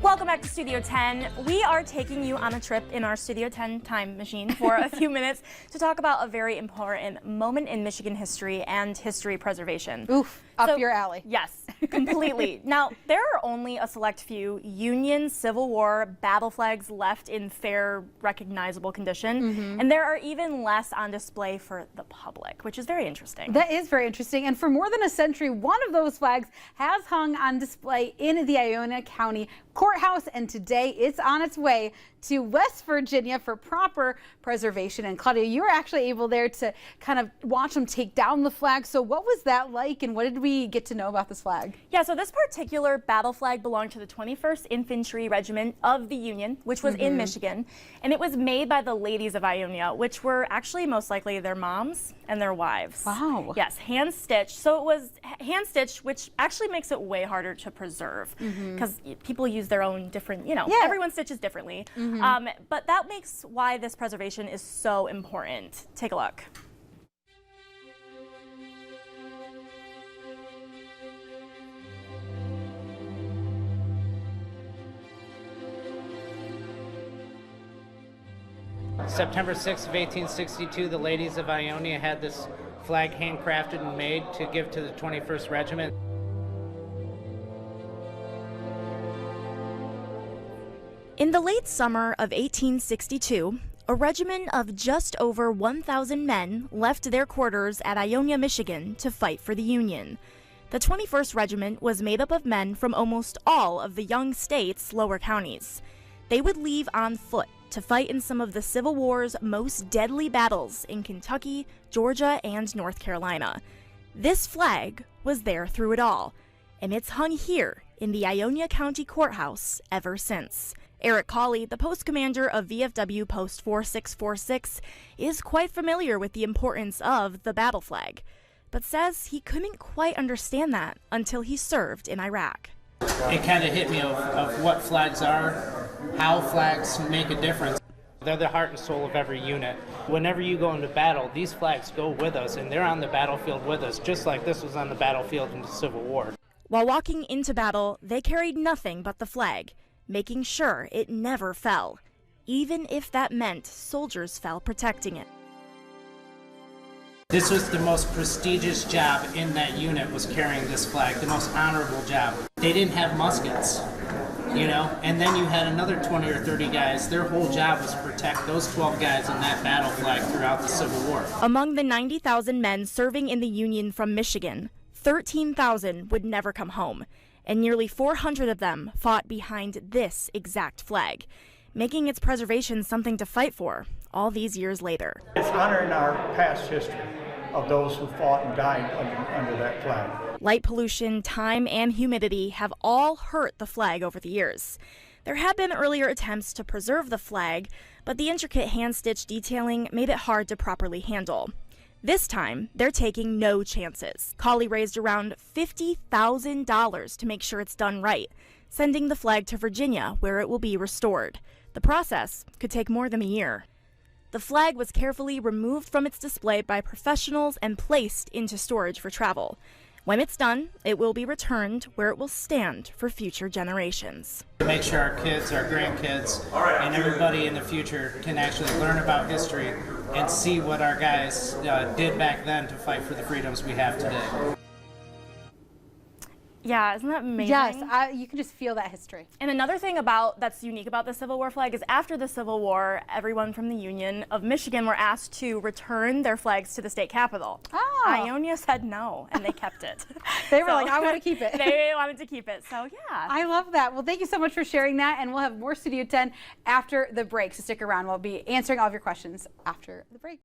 Welcome back to Studio 10. We are taking you on a trip in our Studio 10 time machine for a few minutes to talk about a very important moment in Michigan history and history preservation. Oof, up your alley. Yes, completely. Now, there are only a select few Union Civil War battle flags left in fair, recognizable condition, and there are even less on display for the public, which is very interesting. That is very interesting, and for more than a century, one of those flags has hung on display in the Ionia County Courthouse, and today it's on its way to West Virginia for proper preservation. And Claudia, you were actually able there to kind of watch them take down the flag. So what was that like, and what did we get to know about this flag? Yeah, so this particular battle flag belonged to the 21st Infantry Regiment of the Union, which was in Michigan, and it was made by the ladies of Ionia, which were actually most likely their moms and their wives. Wow. Yes, hand-stitched. So it was hand-stitched, which actually makes it way harder to preserve because people use their own different, everyone stitches differently. But that makes why this preservation is so important. Take a look. September 6th of 1862, the ladies of Ionia had this flag handcrafted and made to give to the 21st Regiment. In the late summer of 1862, a regiment of just over 1,000 men left their quarters at Ionia, Michigan to fight for the Union. The 21st Regiment was made up of men from almost all of the young state's lower counties. They would leave on foot to fight in some of the Civil War's most deadly battles in Kentucky, Georgia, and North Carolina. This flag was there through it all, and it's hung here in the Ionia County Courthouse ever since. Eric Cawley, the post commander of VFW Post 4646, is quite familiar with the importance of the battle flag, but says he couldn't quite understand that until he served in Iraq. It kind of hit me of what flags are, how flags make a difference. They're the heart and soul of every unit. Whenever you go into battle, these flags go with us, and they're on the battlefield with us, just like this was on the battlefield in the Civil War. While walking into battle, they carried nothing but the flag, making sure it never fell, even if that meant soldiers fell protecting it. This was the most prestigious job in that unit, was carrying this flag, the most honorable job. They didn't have muskets, and then you had another 20 or 30 guys. Their whole job was to protect those 12 guys in that battle flag throughout the Civil War. Among the 90,000 men serving in the Union from Michigan, 13,000 would never come home, and nearly 400 of them fought behind this exact flag, making its preservation something to fight for all these years later. It's honoring our past history of those who fought and died under that flag. Light pollution, time, and humidity have all hurt the flag over the years. There have been earlier attempts to preserve the flag, but the intricate hand-stitch detailing made it hard to properly handle. This time, they're taking no chances. Cawley raised around $50,000 to make sure it's done right, sending the flag to Virginia, where it will be restored. The process could take more than a year. The flag was carefully removed from its display by professionals and placed into storage for travel. When it's done, it will be returned where it will stand for future generations. To make sure our kids, our grandkids, and everybody in the future can actually learn about history and see what our guys did back then to fight for the freedoms we have today. Yeah, isn't that amazing? Yes, you can just feel that history. And another thing that's unique about the Civil War flag is after the Civil War, everyone from the Union of Michigan were asked to return their flags to the state capitol. Oh. Ionia said no, and they kept it. They were like, I want to keep it. They wanted to keep it, so yeah. I love that. Well, thank you so much for sharing that, and we'll have more Studio 10 after the break, so stick around. We'll be answering all of your questions after the break.